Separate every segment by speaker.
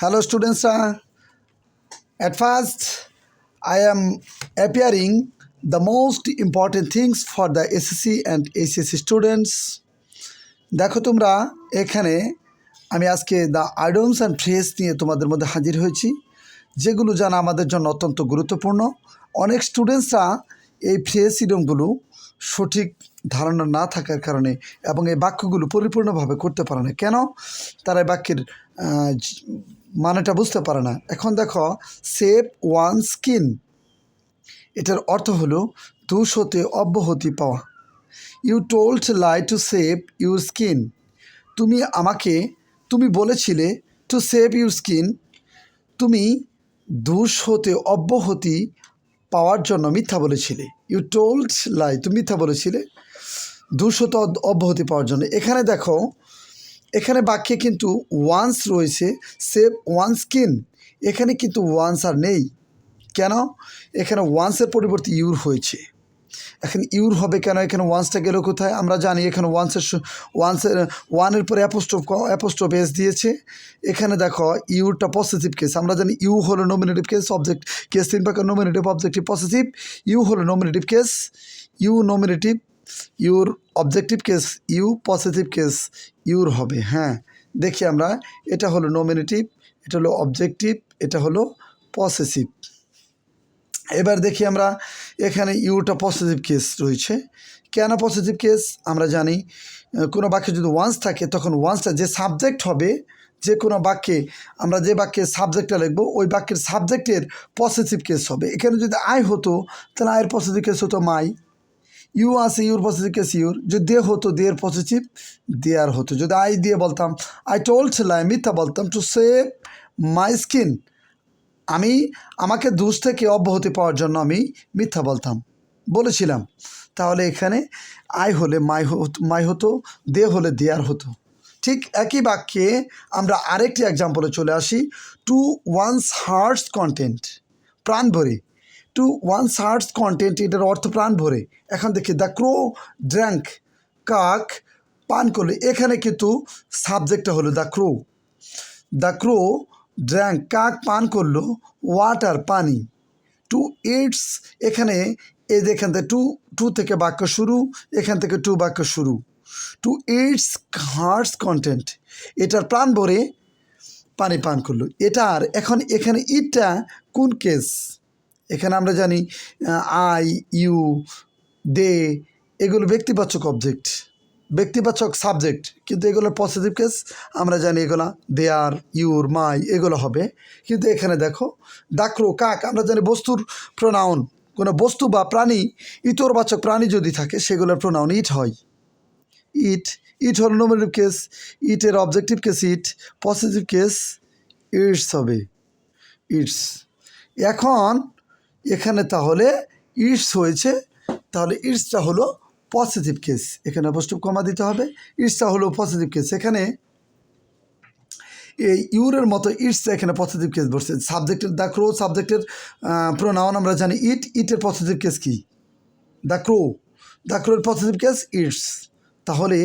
Speaker 1: Hello students, at first I am appearing the most important things for the SSC and HSC students. দেখো তোমরা এখানে আমি আজকে the আইডিয়মস and phrase নিয়ে তোমাদের মধ্যে হাজির হয়েছি, যেগুলো জানা আমাদের জন্য অত্যন্ত গুরুত্বপূর্ণ। অনেক স্টুডেন্টসরা এই ফ্রেজ ইডিয়মগুলো সঠিক ধারণা না থাকার কারণে এবং এই বাক্যগুলো পরিপূর্ণভাবে করতে পারে না। কেন? তারা এই বাক্যের মানেটা বুঝতে পারে না। এখন দেখো, সেভ ওয়ান স্কিন, এটার অর্থ হলো দোষ হতে অব্যাহতি পাওয়া। You told lie to save your skin, তুমি বলেছিলে টু সেভ ইউর স্কিন, তুমি দোষ হতে অব্যাহতি পাওয়ার জন্য মিথ্যা বলেছিলে। ইউ টোল্ড লাই, তুমি মিথ্যা বলেছিলে দোষ হতে অব্যাহতি পাওয়ার জন্য। এখানে দেখো, এখানে বাক্যে কিন্তু ওয়ান্স রয়েছে, সেভ ওয়ান স্কিন, এখানে কিন্তু ওয়ান্স আর নেই। কেন? এখানে ওয়ান্সের পরিবর্তে ইউর হয়েছে। এখন হবে কেন? এখানে ওয়ান্সটা গেল কোথায়? আমরা জানি এখানে ওয়ানের পরে অ্যাপোস্ট্রফ এস দিয়েছে। এখানে দেখো ইউরটা পজিটিভ কেস। আমরা জানি ইউ হলো নমিনেটিভ কেস, অবজেক্ট কেস তিন প্রকার, নমিনেটিভ, অবজেক্টিভ, পজিটিভ। ইউ হলো nominative case, you nominative, your objective case, you positive case, your হবে। হ্যাঁ, দেখি আমরা, এটা হলো নমিনেটিভ, এটা হলো অবজেক্টিভ, এটা হলো পসেসিভ। এবার দেখি আমরা, এখানে ইউটা পজিটিভ কেস রয়েছে। কেন পজিটিভ কেস? আমরা জানি কোনো বাক্যে যদি ওয়ান্স থাকে, তখন ওয়ান্সটা যে সাবজেক্ট হবে, যে কোনো বাক্যে আমরা যে বাক্যে সাবজেক্টটা লিখবো, ওই বাক্যের সাবজেক্টের পজিটিভ কেস হবে। এখানে যদি আই হতো, তাহলে আয়ের পজিটিভ কেস হতো মাই। ইউ আছে, ইউর পজিটিভ কেস ইউর। যদি দে হতো, দেয়ের পজিটিভ দেয়ার হতো। যদি আই দিয়ে বলতাম, আই টোল্ড লাই, মিথ্যা বলতাম, টু সেভ মাই স্কিন, আমাকে দোষ থেকে অব্যাহতি পাওয়ার জন্য আমি মিথ্যা বলেছিলাম। তাহলে এখানে আই হলে মাই হতো, দে হলে দেয়ার হতো। ঠিক একই বাক্যে আমরা আরেকটি এক্সাম্পলে চলে আসি। টু ওয়ান্স হার্টস কন্টেন্ট, প্রাণ ভরে। টু ওয়ান্স হার্টস কন্টেন্ট, এটার অর্থ প্রাণ ভরে। এখন দেখি, দ্য ক্রো ড্র্যাঙ্ক, কাক পান করলে। এখানে কিন্তু সাবজেক্টটা হলো the crow. The crow drank, কাক পান করলো, ওয়াটার পানি। টু ইটস, এখানে এই যে এখান থেকে টু থেকে বাক্য শুরু, এখান থেকে টু বাক্য শুরু। টু ইটস হার্টস কন্টেন্ট, এটার প্রাণ ভরে পানি পান করলো। এটার এখন এখানে ইটটা কোন কেস? এখানে আমরা জানি আই, ইউ, দে, এগুলো ব্যক্তিবাচক অবজেক্ট, ব্যক্তিবাচক সাবজেক্ট, কিন্তু এগুলোর পজিটিভ কেস আমরা জানি, এগুলো দেয়ার, ইউর, মাই, এগুলো হবে। কিন্তু এখানে দেখো, ডাকরো, কাক, আমরা জানি বস্তুর প্রোনাউন, কোনো বস্তু বা প্রাণী, ইতরবাচক প্রাণী যদি থাকে, সেগুলোর প্রোনাউন ইট হয়। ইট হল নমিনেটিভ কেস, ইটের objective case it, positive case it's হবে, ইটস। এখন এখানে তাহলে ইটস হয়েছে, তাহলে ইটসটা হলো পজিটিভ কেস। এখানে অবশ্যই কমা দিতে হবে, ইটসটা হলো পজিটিভ কেস। এখানে এই ইউরের মতো ইটসটা এখানে পজিটিভ কেস বসছে। সাবজেক্টের দ্য ক্রো, সাবজেক্টের প্রোনাউন আমরা জানি ইট, ইটের পজিটিভ কেস কি? The crore positive case it's. তাহলে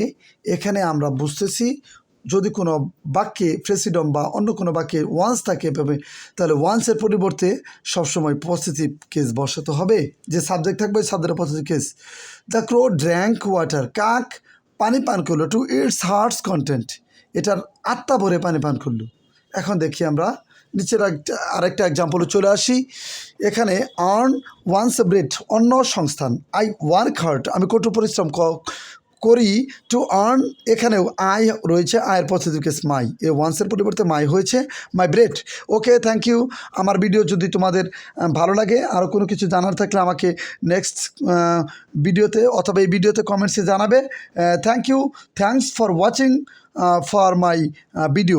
Speaker 1: এখানে আমরা বুঝতেছি, যদি কোনো বাক্যে প্রেসিডম বা অন্য কোনো বাক্যে ওয়ান্স থাকে এভাবে, তাহলে ওয়ান্সের পরিবর্তে সবসময় পজিটিভ কেস বসাতে হবে। যে সাবজেক্ট থাকবে ওই সাবজেক্টের positive case. The crow drank water, কাক পানি পান করলো, টু ইটস হার্টস কন্টেন্ট, এটার আত্মা ভরে পানি পান করলো। এখন দেখি আমরা নিচের আরেকটা এক্সাম্পলে চলে আসি। এখানে আর্ন ওয়ান্স ব্রেড, অন্য সংস্থান। আই ওয়ার্ক হার্ড, আমি কঠোর পরিশ্রম করি। টু আর্ন, এখানেও আই রয়েছে, আয়ের পজিটিভ কেস মাই, এ ওয়ান্সের পরিবর্তে মাই হয়েছে, my bread. Okay, thank you. আমার ভিডিও যদি তোমাদের ভালো লাগে, আরও কোনো কিছু জানার থাকলে আমাকে নেক্সট ভিডিওতে অথবা এই ভিডিওতে কমেন্টসে জানাবে। Thank you, thanks for watching for my video.